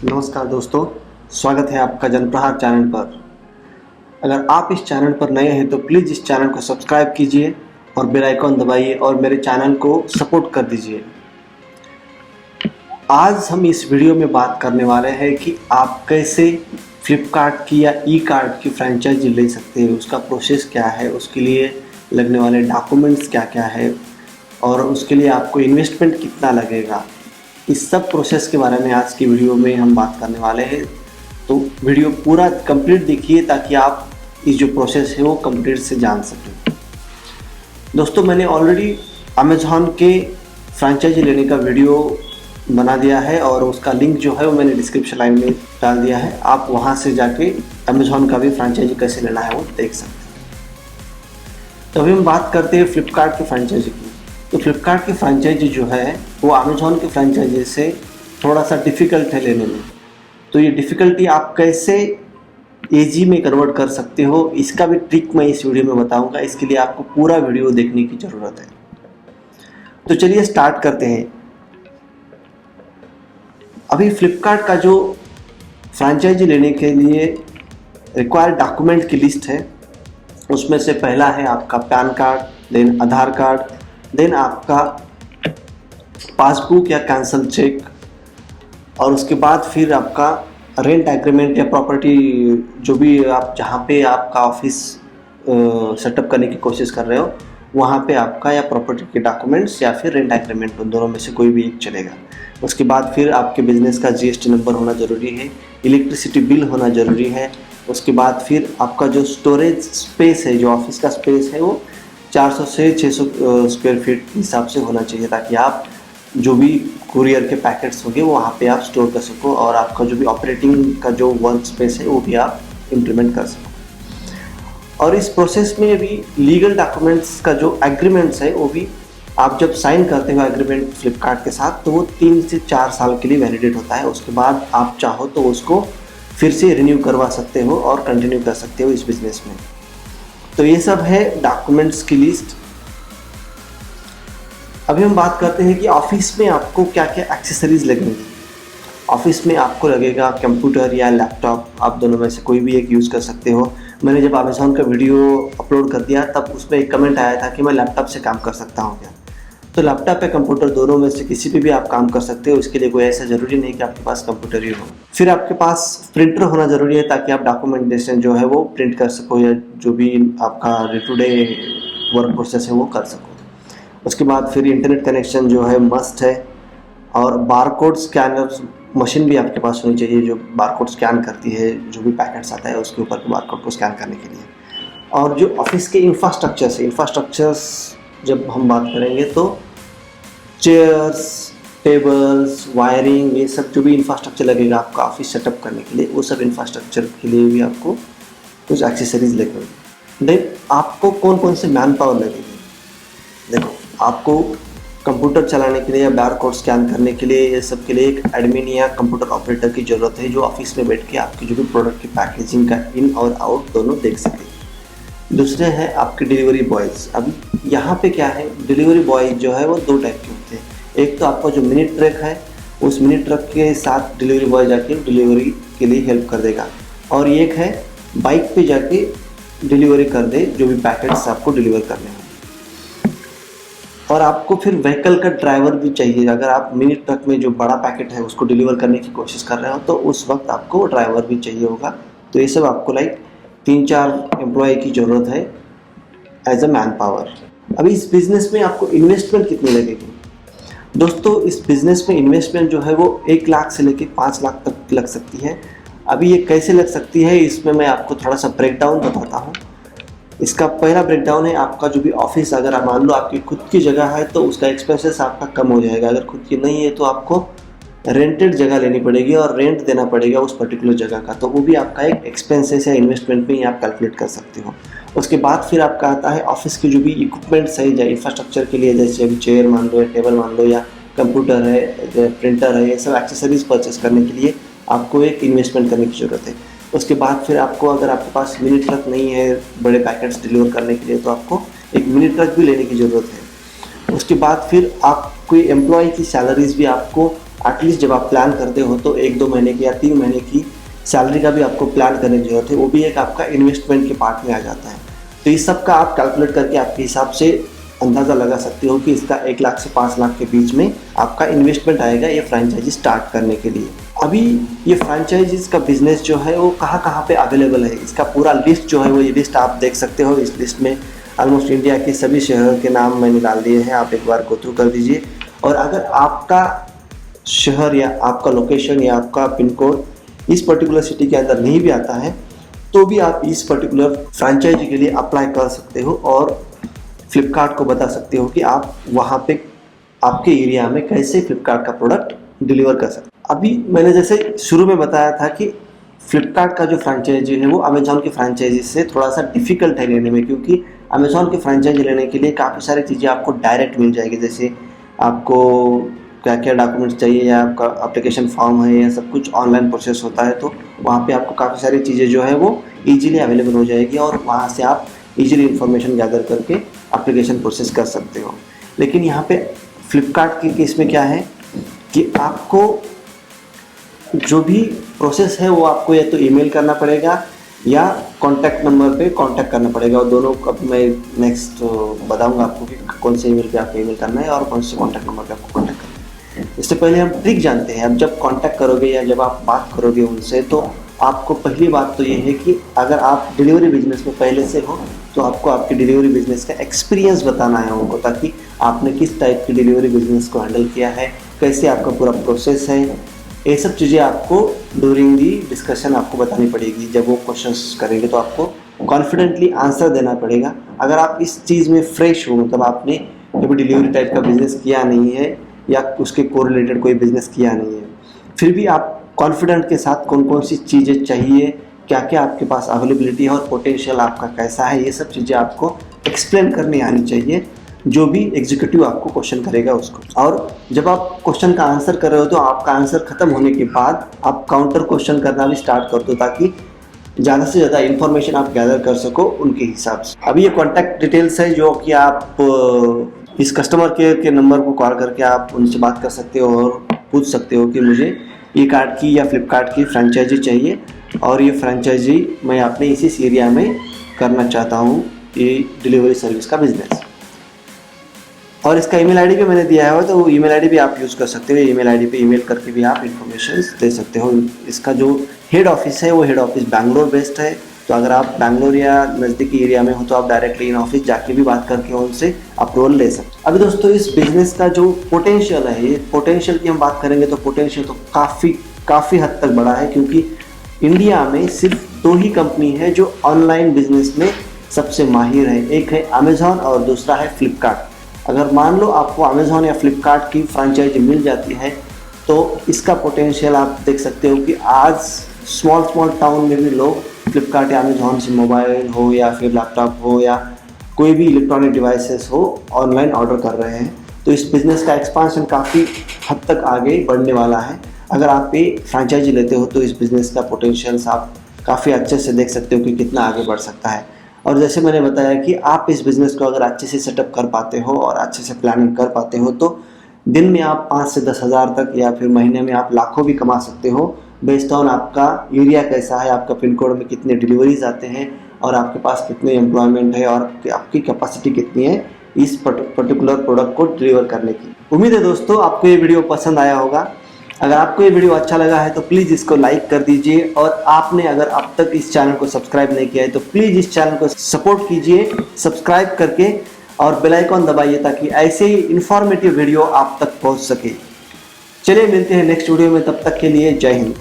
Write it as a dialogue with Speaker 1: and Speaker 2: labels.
Speaker 1: नमस्कार दोस्तों, स्वागत है आपका जनप्रहार चैनल पर। अगर आप इस चैनल पर नए हैं तो प्लीज़ इस चैनल को सब्सक्राइब कीजिए और बेल आइकॉन दबाइए और मेरे चैनल को सपोर्ट कर दीजिए। आज हम इस वीडियो में बात करने वाले हैं कि आप कैसे फ्लिपकार्ट की या ई कार्ट की फ्रेंचाइजी ले सकते हैं, उसका प्रोसेस क्या है, उसके लिए लगने वाले डॉक्यूमेंट्स क्या क्या है और उसके लिए आपको इन्वेस्टमेंट कितना लगेगा। इस सब प्रोसेस के बारे में आज की वीडियो में हम बात करने वाले हैं। तो वीडियो पूरा कंप्लीट देखिए ताकि आप इस जो प्रोसेस है वो कंप्लीट से जान सकें। दोस्तों, मैंने ऑलरेडी अमेज़ॉन के फ्रेंचाइजी लेने का वीडियो बना दिया है और उसका लिंक जो है वो मैंने डिस्क्रिप्शन लाइन में डाल दिया है। आप वहाँ से जाके अमेज़ॉन का भी फ्रेंचाइजी कैसे लेना है वो देख सकते हैं। तो अभी हम बात करते हैं फ्लिपकार्ट की फ्रेंचाइजी की। तो फ्लिपकार्ट की फ्रेंचाइजी जो है वो अमेज़ॉन की फ्रेंचाइजी से थोड़ा सा डिफ़िकल्ट है लेने में। तो ये डिफ़िकल्टी आप कैसे ईजी में कन्वर्ट कर सकते हो, इसका भी ट्रिक मैं इस वीडियो में बताऊंगा। इसके लिए आपको पूरा वीडियो देखने की ज़रूरत है। तो चलिए स्टार्ट करते हैं। अभी फ्लिपकार्ट का जो फ्रेंचाइजी लेने के लिए रिक्वायर्ड डॉक्यूमेंट की लिस्ट है, उसमें से पहला है आपका पैन कार्ड, देन आधार कार्ड, देन आपका पासबुक या कैंसल चेक, और उसके बाद फिर आपका रेंट एग्रीमेंट या प्रॉपर्टी, जो भी आप जहाँ पे आपका ऑफिस सेटअप करने की कोशिश कर रहे हो वहाँ पे आपका या प्रॉपर्टी के डॉक्यूमेंट्स या फिर रेंट एग्रीमेंट, उन दोनों में से कोई भी एक चलेगा। उसके बाद फिर आपके बिजनेस का जीएसटी नंबर होना ज़रूरी है, इलेक्ट्रिसिटी बिल होना ज़रूरी है। उसके बाद फिर आपका जो स्टोरेज स्पेस है, जो ऑफिस का स्पेस है, वो 400 से 600 स्क्वायर फीट हिसाब से होना चाहिए ताकि आप जो भी कुरियर के पैकेट्स होंगे वो वहाँ पे आप स्टोर कर सको और आपका जो भी ऑपरेटिंग का जो वर्क स्पेस है वो भी आप इम्प्लीमेंट कर सको। और इस प्रोसेस में भी लीगल डॉक्यूमेंट्स का जो एग्रीमेंट्स है वो भी आप जब साइन करते हो एग्रीमेंट फ्लिपकार्ट के साथ, तो वो 3 से 4 साल के लिए वैलिडेट होता है। उसके बाद आप चाहो तो उसको फिर से रिन्यू करवा सकते हो और कंटिन्यू कर सकते हो इस बिज़नेस में। तो ये सब है डॉक्यूमेंट्स की लिस्ट। अभी हम बात करते हैं कि ऑफिस में आपको क्या क्या एक्सेसरीज लगेंगी। ऑफिस में आपको लगेगा कंप्यूटर या लैपटॉप, आप दोनों में से कोई भी एक यूज़ कर सकते हो। मैंने जब अमेज़ॉन का वीडियो अपलोड कर दिया तब उसमें एक कमेंट आया था कि मैं लैपटॉप से काम कर सकता हूँ क्या। तो लैपटॉप या कंप्यूटर दोनों में से किसी पे भी आप काम कर सकते हो। इसके लिए कोई ऐसा ज़रूरी नहीं कि आपके पास कंप्यूटर ही हो। फिर आपके पास प्रिंटर होना ज़रूरी है ताकि आप डॉक्यूमेंटेशन जो है वो प्रिंट कर सको या जो भी आपका day to day work process है वो कर सको। उसके बाद फिर इंटरनेट कनेक्शन जो है मस्ट है, और बारकोड स्कैनर मशीन भी आपके पास होनी चाहिए जो बारकोड स्कैन करती है, जो भी पैकेट्स आता है उसके ऊपर के बारकोड को स्कैन करने के लिए। और जो ऑफिस के इंफ्रास्ट्रक्चर्स जब हम बात करेंगे तो चेयर्स, टेबल्स, वायरिंग, ये सब जो भी इंफ्रास्ट्रक्चर लगेगा आपका ऑफिस सेटअप करने के लिए, वो सब इंफ्रास्ट्रक्चर के लिए भी आपको कुछ एक्सेसरीज लगेंगे। देन आपको कौन कौन से मैन पावर लगेगी। देखो, आपको कंप्यूटर चलाने के लिए या बारकोड स्कैन करने के लिए, ये सब के लिए एक एडमिन या कंप्यूटर ऑपरेटर की ज़रूरत है जो ऑफिस में बैठ के आपकी जो भी प्रोडक्ट की पैकेजिंग का इन और आउट दोनों देख सके। दूसरे हैं आपके डिलीवरी बॉयज़। अब यहाँ पे क्या है, डिलीवरी बॉय जो है वो 2 टाइप के होते हैं। एक तो आपका जो मिनी ट्रक है, उस मिनी ट्रक के साथ डिलीवरी बॉय जाके डिलीवरी के लिए हेल्प कर देगा, और एक है बाइक पे जाके डिलीवरी कर दे जो भी पैकेट्स आपको डिलीवर करने हैं। और आपको फिर व्हीकल का ड्राइवर भी चाहिए। अगर आप मिनी ट्रक में जो बड़ा पैकेट है उसको डिलीवर करने की कोशिश कर रहे हो तो उस वक्त आपको ड्राइवर भी चाहिए होगा। तो ये सब आपको 3-4 एम्प्लॉय की ज़रूरत है एज अ मैन पावर। अभी इस बिज़नेस में आपको इन्वेस्टमेंट कितनी लगेगी। दोस्तों, इस बिज़नेस में इन्वेस्टमेंट जो है वो 1 लाख से लेकर 5 लाख तक लग सकती है। अभी ये कैसे लग सकती है, इसमें मैं आपको थोड़ा सा ब्रेकडाउन बताता हूँ। इसका पहला ब्रेकडाउन है आपका जो भी ऑफिस, अगर आप मान लो आपकी खुद की जगह है तो उसका एक्सपेंसेस आपका कम हो जाएगा। अगर खुद की नहीं है तो आपको रेंटेड जगह लेनी पड़ेगी और रेंट देना पड़ेगा उस पर्टिकुलर जगह का, तो वो भी आपका एक एक्सपेंसेस या इन्वेस्टमेंट में ही आप कैलकुलेट कर सकते हो। उसके बाद फिर आपका आता है ऑफिस के जो भी इक्विपमेंट्स है या इंफ्रास्ट्रक्चर के लिए, जैसे अभी चेयर मान लो या टेबल मान लो या कंप्यूटर है, प्रिंटर है, ये सब एक्सेसरीज परचेस करने के लिए आपको एक इन्वेस्टमेंट करने की ज़रूरत है। उसके बाद फिर आपको, अगर आपके पास मिनी ट्रक नहीं है बड़े पैकेट्स डिलीवर करने के लिए, तो आपको एक मिनी ट्रक भी लेने की ज़रूरत है। उसके बाद फिर आप कोई एम्प्लॉय की सैलरीज भी आपको एटलीस्ट जब आप प्लान करते हो तो 1-2 महीने की या 3 महीने की सैलरी का भी आपको प्लान करने की जरूरत है, वो भी एक आपका इन्वेस्टमेंट के पार्ट में आ जाता है। तो इस सब का आप कैलकुलेट करके आपके हिसाब से अंदाज़ा लगा सकते हो कि इसका 1 लाख से 5 लाख के बीच में आपका इन्वेस्टमेंट आएगा ये फ्रेंचाइजी स्टार्ट करने के लिए। अभी ये फ्रेंचाइजीज का बिजनेस जो है वो कहाँ कहाँ पे अवेलेबल है, इसका पूरा लिस्ट जो है वो ये लिस्ट आप देख सकते हो। इस लिस्ट में ऑलमोस्ट इंडिया के सभी शहरों के नाम मैंने डाल दिए हैं, आप एक बार गो थ्रू कर दीजिए। और अगर आपका शहर या आपका लोकेशन या आपका पिन कोड इस पर्टिकुलर सिटी के अंदर नहीं भी आता है तो भी आप इस पर्टिकुलर फ्रेंचाइजी के लिए अप्लाई कर सकते हो और फ्लिपकार्ट को बता सकते हो कि आप वहाँ पे आपके एरिया में कैसे फ्लिपकार्ट का प्रोडक्ट डिलीवर कर सकते हो। अभी मैंने जैसे शुरू में बताया था कि फ्लिपकार्ट का जो फ्रेंचाइजी है वो अमेजॉन की फ्रेंचाइजी से थोड़ा सा डिफ़िकल्ट है लेने में, क्योंकि अमेजॉन की फ्रेंचाइजी लेने के लिए काफ़ी सारी चीज़ें आपको डायरेक्ट मिल जाएगी। जैसे आपको क्या क्या डॉक्यूमेंट्स चाहिए या आपका एप्लीकेशन फॉर्म है या सब कुछ ऑनलाइन प्रोसेस होता है, तो वहाँ पे आपको काफ़ी सारी चीज़ें जो है वो ईजिली अवेलेबल हो जाएगी और वहाँ से आप ईजिली इन्फॉर्मेशन गैदर करके एप्लीकेशन प्रोसेस कर सकते हो। लेकिन यहाँ पे फ्लिपकार्ट के केस में क्या है कि आपको जो भी प्रोसेस है वो आपको या तो ईमेल करना पड़ेगा या कॉन्टैक्ट नंबर पे कांटेक्ट करना पड़ेगा, और दोनों का मैं नेक्स्ट बताऊंगा आपको कि कौन से ईमेल पे आपको ईमेल करना है और कौन से कॉन्टैक्ट नंबर पे आपको कॉन्टैक्ट करना है। इससे पहले हम ट्रिक जानते हैं। अब जब कांटेक्ट करोगे या जब आप बात करोगे उनसे तो आपको पहली बात तो ये है कि अगर आप डिलीवरी बिजनेस में पहले से हो तो आपको आपके डिलीवरी बिजनेस का एक्सपीरियंस बताना है उनको, ताकि आपने किस टाइप की डिलीवरी बिजनेस को हैंडल किया है, कैसे आपका पूरा प्रोसेस है, ये सब चीज़ें आपको ड्यूरिंग दी डिस्कशन आपको बतानी पड़ेगी। जब वो क्वेश्चंस करेंगे तो आपको कॉन्फिडेंटली आंसर देना पड़ेगा। अगर आप इस चीज़ में फ्रेश हो, मतलब आपने कभी डिलीवरी टाइप का बिजनेस किया नहीं है या उसके कोरिलेटेड कोई बिजनेस किया नहीं है, फिर भी आप कॉन्फिडेंट के साथ कौन कौन सी चीज़ें चाहिए, क्या क्या आपके पास अवेलेबिलिटी है और पोटेंशियल आपका कैसा है, ये सब चीज़ें आपको एक्सप्लेन करनी आनी चाहिए जो भी एग्जीक्यूटिव आपको क्वेश्चन करेगा उसको। और जब आप क्वेश्चन का आंसर कर रहे हो तो आपका आंसर खत्म होने के बाद आप काउंटर क्वेश्चन करना भी स्टार्ट कर दो, ताकि ज़्यादा से ज़्यादा इन्फॉर्मेशन आप गैदर कर सको उनके हिसाब से। अभी ये कॉन्टैक्ट डिटेल्स है जो कि आप इस कस्टमर केयर के नंबर को कॉल करके आप उनसे बात कर सकते हो और पूछ सकते हो कि मुझे ई कार्ट की या फ्लिपकार्ट की फ्रेंचाइजी चाहिए और ये फ्रेंचाइजी मैं अपने इसी एरिया में करना चाहता हूँ, ये डिलीवरी सर्विस का बिजनेस। और इसका ईमेल आईडी भी मैंने दिया है, तो वो ईमेल आईडी भी आप यूज़ कर सकते हो। ईमेल आईडी पे ईमेल करके भी आप इन्फॉर्मेशन दे सकते हो। इसका जो हेड ऑफिस है वो हेड ऑफिस बैंगलोर बेस्ड है, तो अगर आप बैंगलोर या नज़दीकी एरिया में हो तो आप डायरेक्टली इन ऑफिस जाके भी बात करके उनसे अप्रूवल ले सकते हैं। अभी दोस्तों इस बिज़नेस का जो पोटेंशियल है, ये पोटेंशियल की हम बात करेंगे तो पोटेंशियल तो काफ़ी हद तक बड़ा है, क्योंकि इंडिया में सिर्फ 2 ही कंपनी है जो ऑनलाइन बिजनेस में सबसे माहिर है। एक है अमेज़ॉन और दूसरा है फ्लिपकार्ट। अगर मान लो आपको अमेज़ॉन या फ्लिपकार्ट की फ्रेंचाइजी मिल जाती है तो इसका पोटेंशियल आप देख सकते हो कि आज स्मॉल टाउन में भी लोग फ्लिपकार्ट या अमेज़ॉन से मोबाइल हो या फिर लैपटॉप हो या कोई भी इलेक्ट्रॉनिक डिवाइसेस हो ऑनलाइन ऑर्डर कर रहे हैं। तो इस बिज़नेस का एक्सपांशन काफ़ी हद तक आगे बढ़ने वाला है। अगर आप ये फ्रेंचाइजी लेते हो तो इस बिज़नेस का पोटेंशियल आप काफ़ी अच्छे से देख सकते हो कि कितना आगे बढ़ सकता है। और जैसे मैंने बताया कि आप इस बिज़नेस को अगर अच्छे से सेटअप कर पाते हो और अच्छे से प्लानिंग कर पाते हो तो दिन में आप 5 से 10 हज़ार तक या फिर महीने में आप लाखों भी कमा सकते हो, बेस्ड ऑन आपका एरिया कैसा है, आपका पिन कोड में कितने डिलीवरीज आते हैं और आपके पास कितने एम्प्लॉयमेंट है और आपकी कैपेसिटी कितनी है इस पर्टिकुलर प्रोडक्ट को डिलीवर करने की। उम्मीद है दोस्तों आपको ये वीडियो पसंद आया होगा। अगर आपको ये वीडियो अच्छा लगा है तो प्लीज़ इसको लाइक कर दीजिए, और आपने अगर अब तक इस चैनल को सब्सक्राइब नहीं किया है तो प्लीज़ इस चैनल को सपोर्ट कीजिए सब्सक्राइब करके, और बेल आइकॉन दबाइए ताकि ऐसे ही इन्फॉर्मेटिव वीडियो आप तक पहुंच सके। चलिए मिलते हैं नेक्स्ट वीडियो में, तब तक के लिए जय हिंद।